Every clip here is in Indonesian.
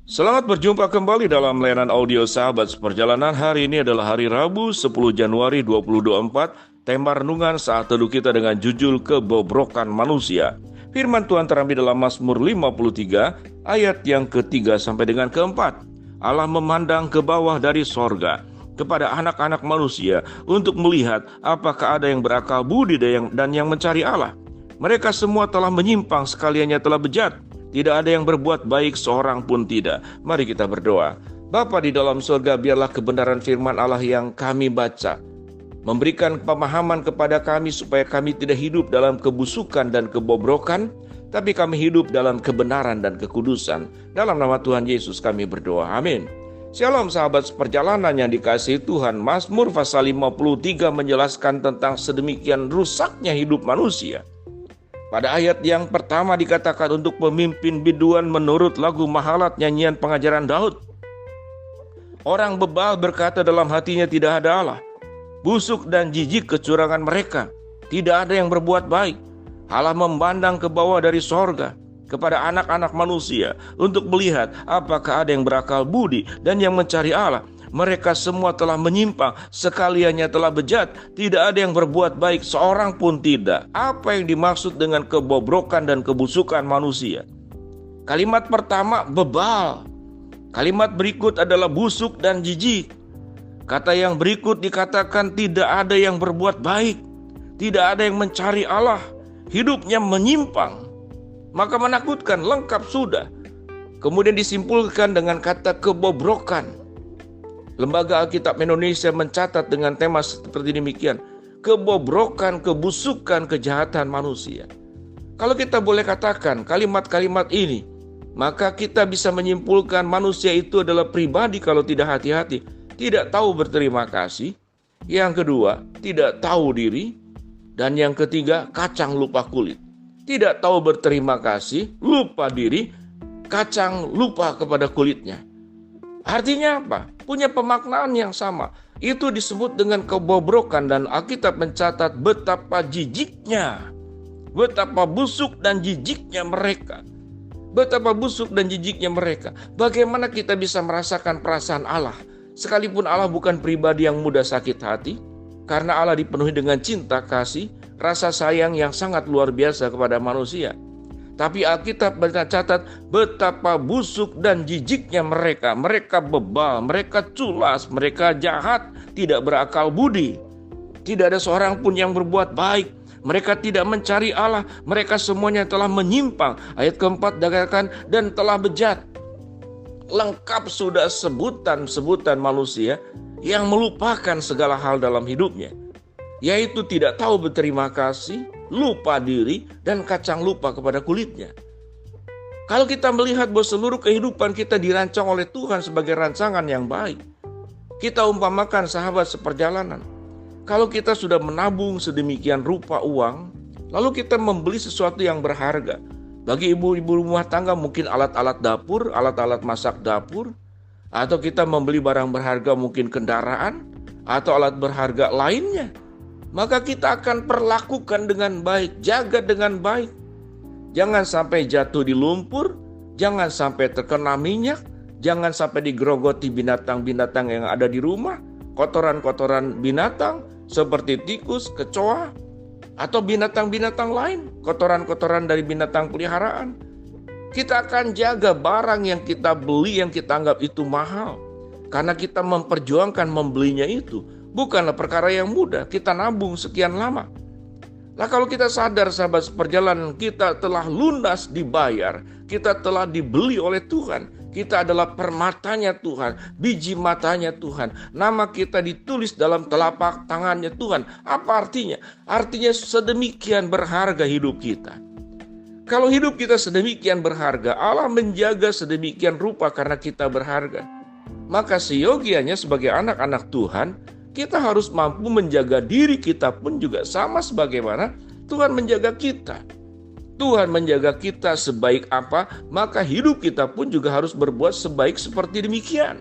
Selamat berjumpa kembali dalam layanan audio Sahabat Seperjalanan. Hari ini adalah hari Rabu 10 Januari 2024. Tema renungan saat teduh kita dengan judul Kebobrokan Manusia. Firman Tuhan terambil dalam Mazmur 53 ayat yang ketiga sampai dengan keempat. Allah memandang ke bawah dari sorga kepada anak-anak manusia untuk melihat apakah ada yang berakal budi dan yang mencari Allah. Mereka semua telah menyimpang, sekaliannya telah bejat. Tidak ada yang berbuat baik, seorang pun tidak. Mari kita berdoa. Bapa di dalam surga, biarlah kebenaran firman Allah yang kami baca memberikan pemahaman kepada kami supaya kami tidak hidup dalam kebusukan dan kebobrokan, tapi kami hidup dalam kebenaran dan kekudusan. Dalam nama Tuhan Yesus kami berdoa. Amin. Shalom sahabat seperjalanan yang dikasihi Tuhan. Mazmur pasal 53 menjelaskan tentang sedemikian rusaknya hidup manusia. Pada ayat yang pertama dikatakan untuk pemimpin biduan menurut lagu Mahalat nyanyian pengajaran Daud. Orang bebal berkata dalam hatinya tidak ada Allah. Busuk dan jijik kecurangan mereka. Tidak ada yang berbuat baik. Allah memandang ke bawah dari sorga kepada anak-anak manusia untuk melihat apakah ada yang berakal budi dan yang mencari Allah. Mereka semua telah menyimpang, sekaliannya telah bejat. Tidak ada yang berbuat baik, seorang pun tidak. Apa yang dimaksud dengan kebobrokan dan kebusukan manusia? Kalimat pertama bebal. Kalimat berikut adalah busuk dan jijik. Kata yang berikut dikatakan tidak ada yang berbuat baik. Tidak ada yang mencari Allah. Hidupnya menyimpang. Maka menakutkan, lengkap sudah. Kemudian disimpulkan dengan kata kebobrokan. Lembaga Alkitab Indonesia mencatat dengan tema seperti demikian. Kebobrokan, kebusukan, kejahatan manusia. Kalau kita boleh katakan kalimat-kalimat ini, maka kita bisa menyimpulkan manusia itu adalah pribadi kalau tidak hati-hati. Tidak tahu berterima kasih. Yang kedua, tidak tahu diri. Dan yang ketiga, kacang lupa kulit. Tidak tahu berterima kasih, lupa diri, kacang lupa kepada kulitnya. Artinya apa? Punya pemaknaan yang sama. Itu disebut dengan kebobrokan dan Alkitab mencatat betapa jijiknya, betapa busuk dan jijiknya mereka. Betapa busuk dan jijiknya mereka. Bagaimana kita bisa merasakan perasaan Allah? Sekalipun Allah bukan pribadi yang mudah sakit hati, karena Allah dipenuhi dengan cinta kasih, rasa sayang yang sangat luar biasa kepada manusia. Tapi Alkitab mencatat betapa busuk dan jijiknya mereka. Mereka bebal, mereka culas, mereka jahat, tidak berakal budi. Tidak ada seorang pun yang berbuat baik. Mereka tidak mencari Allah. Mereka semuanya telah menyimpang. Ayat keempat dikatakan dan telah bejat. Lengkap sudah sebutan-sebutan manusia yang melupakan segala hal dalam hidupnya. Yaitu tidak tahu berterima kasih, lupa diri, dan kacang lupa kepada kulitnya. Kalau kita melihat bahwa seluruh kehidupan kita dirancang oleh Tuhan sebagai rancangan yang baik, kita umpamakan sahabat seperjalanan. Kalau kita sudah menabung sedemikian rupa uang, lalu kita membeli sesuatu yang berharga. Bagi ibu-ibu rumah tangga mungkin alat-alat dapur, alat-alat masak dapur, atau kita membeli barang berharga mungkin kendaraan, atau alat berharga lainnya. Maka kita akan perlakukan dengan baik, jaga dengan baik. Jangan sampai jatuh di lumpur, jangan sampai terkena minyak, jangan sampai digerogoti binatang-binatang yang ada di rumah, kotoran-kotoran binatang seperti tikus, kecoa, atau binatang-binatang lain, kotoran-kotoran dari binatang peliharaan. Kita akan jaga barang yang kita beli yang kita anggap itu mahal, karena kita memperjuangkan membelinya itu. Bukanlah perkara yang mudah, kita nabung sekian lama. Nah kalau kita sadar sahabat seperjalanan, kita telah lunas dibayar, kita telah dibeli oleh Tuhan. Kita adalah permatanya Tuhan, biji matanya Tuhan. Nama kita ditulis dalam telapak tangannya Tuhan. Apa artinya? Artinya sedemikian berharga hidup kita. Kalau hidup kita sedemikian berharga, Allah menjaga sedemikian rupa karena kita berharga. Maka seyogianya sebagai anak-anak Tuhan, kita harus mampu menjaga diri kita pun juga sama sebagaimana Tuhan menjaga kita. Tuhan menjaga kita sebaik apa, maka hidup kita pun juga harus berbuat sebaik seperti demikian.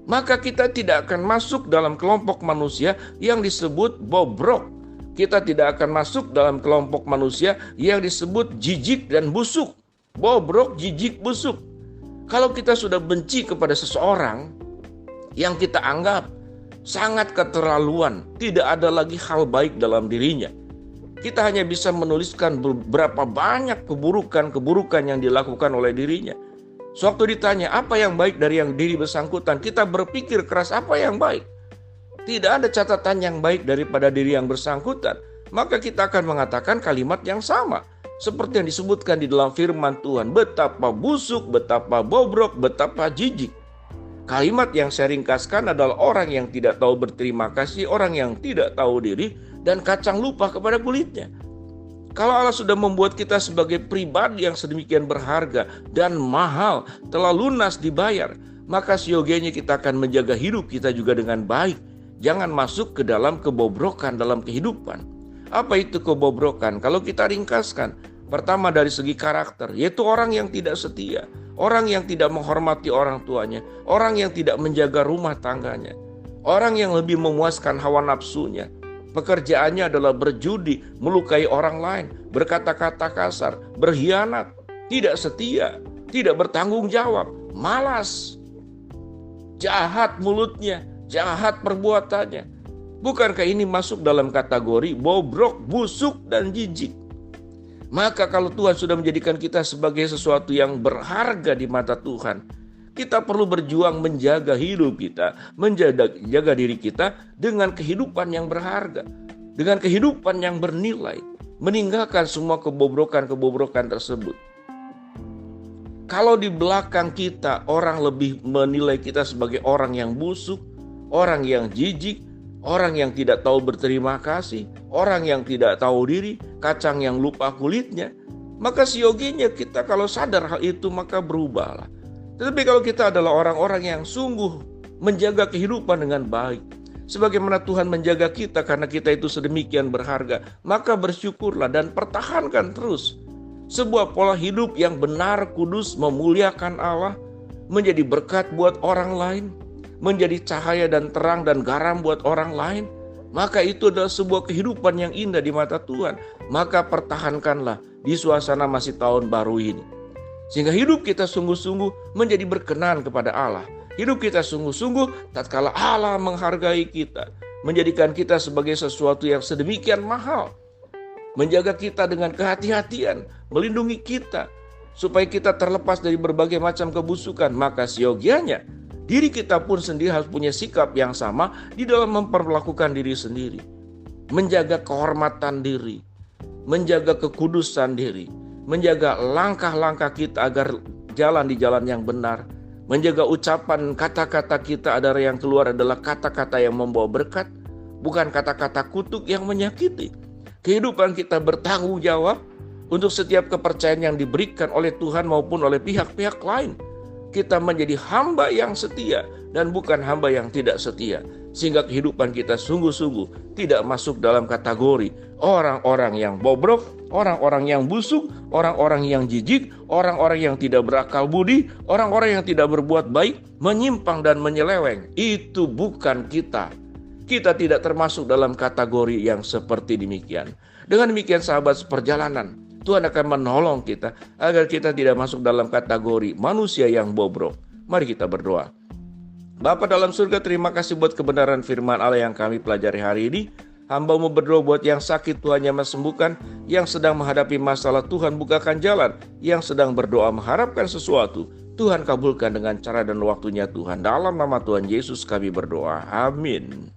Maka kita tidak akan masuk dalam kelompok manusia yang disebut bobrok. Kita tidak akan masuk dalam kelompok manusia yang disebut jijik dan busuk. Bobrok, jijik, busuk. Kalau kita sudah benci kepada seseorang yang kita anggap sangat keterlaluan, tidak ada lagi hal baik dalam dirinya, kita hanya bisa menuliskan beberapa banyak keburukan-keburukan yang dilakukan oleh dirinya. Sewaktu ditanya apa yang baik dari yang diri bersangkutan, kita berpikir keras apa yang baik. Tidak ada catatan yang baik daripada diri yang bersangkutan. Maka kita akan mengatakan kalimat yang sama seperti yang disebutkan di dalam firman Tuhan. Betapa busuk, betapa bobrok, betapa jijik. Kalimat yang saya ringkaskan adalah orang yang tidak tahu berterima kasih, orang yang tidak tahu diri, dan kacang lupa kepada kulitnya. Kalau Allah sudah membuat kita sebagai pribadi yang sedemikian berharga dan mahal, telah lunas dibayar, maka siogianya kita akan menjaga hidup kita juga dengan baik. Jangan masuk ke dalam kebobrokan dalam kehidupan. Apa itu kebobrokan? Kalau kita ringkaskan, pertama dari segi karakter, yaitu orang yang tidak setia, orang yang tidak menghormati orang tuanya, orang yang tidak menjaga rumah tangganya, orang yang lebih memuaskan hawa nafsunya. Pekerjaannya adalah berjudi, melukai orang lain, berkata-kata kasar, berkhianat, tidak setia, tidak bertanggung jawab, malas, jahat mulutnya, jahat perbuatannya. Bukankah ini masuk dalam kategori bobrok, busuk, dan jijik? Maka kalau Tuhan sudah menjadikan kita sebagai sesuatu yang berharga di mata Tuhan, kita perlu berjuang menjaga hidup kita, menjaga diri kita dengan kehidupan yang berharga, dengan kehidupan yang bernilai, meninggalkan semua kebobrokan-kebobrokan tersebut. Kalau di belakang kita orang lebih menilai kita sebagai orang yang busuk, orang yang jijik, orang yang tidak tahu berterima kasih, orang yang tidak tahu diri, kacang yang lupa kulitnya, maka sioginya kita kalau sadar hal itu maka berubahlah. Tetapi kalau kita adalah orang-orang yang sungguh menjaga kehidupan dengan baik, sebagaimana Tuhan menjaga kita karena kita itu sedemikian berharga, maka bersyukurlah dan pertahankan terus sebuah pola hidup yang benar, kudus, memuliakan Allah, menjadi berkat buat orang lain, menjadi cahaya dan terang dan garam buat orang lain. Maka itu adalah sebuah kehidupan yang indah di mata Tuhan. Maka pertahankanlah di suasana masih tahun baru ini, sehingga hidup kita sungguh-sungguh menjadi berkenan kepada Allah. Hidup kita sungguh-sungguh tatkala Allah menghargai kita, menjadikan kita sebagai sesuatu yang sedemikian mahal, menjaga kita dengan kehati-hatian, melindungi kita supaya kita terlepas dari berbagai macam kebusukan. Maka siogianya diri kita pun sendiri harus punya sikap yang sama di dalam memperlakukan diri sendiri. Menjaga kehormatan diri, menjaga kekudusan diri, menjaga langkah-langkah kita agar jalan di jalan yang benar, menjaga ucapan kata-kata kita agar yang keluar adalah kata-kata yang membawa berkat, bukan kata-kata kutuk yang menyakiti. Kehidupan kita bertanggung jawab untuk setiap kepercayaan yang diberikan oleh Tuhan maupun oleh pihak-pihak lain. Kita menjadi hamba yang setia dan bukan hamba yang tidak setia, sehingga kehidupan kita sungguh-sungguh tidak masuk dalam kategori orang-orang yang bobrok, orang-orang yang busuk, orang-orang yang jijik, orang-orang yang tidak berakal budi, orang-orang yang tidak berbuat baik, menyimpang dan menyeleweng. Itu bukan kita. Kita tidak termasuk dalam kategori yang seperti demikian. Dengan demikian sahabat seperjalanan, Tuhan akan menolong kita agar kita tidak masuk dalam kategori manusia yang bobrok. Mari kita berdoa. Bapa dalam surga, terima kasih buat kebenaran firman Allah yang kami pelajari hari ini. Hamba-Mu berdoa buat yang sakit Tuhan yang sembuhkan, yang sedang menghadapi masalah Tuhan bukakan jalan, yang sedang berdoa mengharapkan sesuatu, Tuhan kabulkan dengan cara dan waktunya Tuhan. Dalam nama Tuhan Yesus kami berdoa. Amin.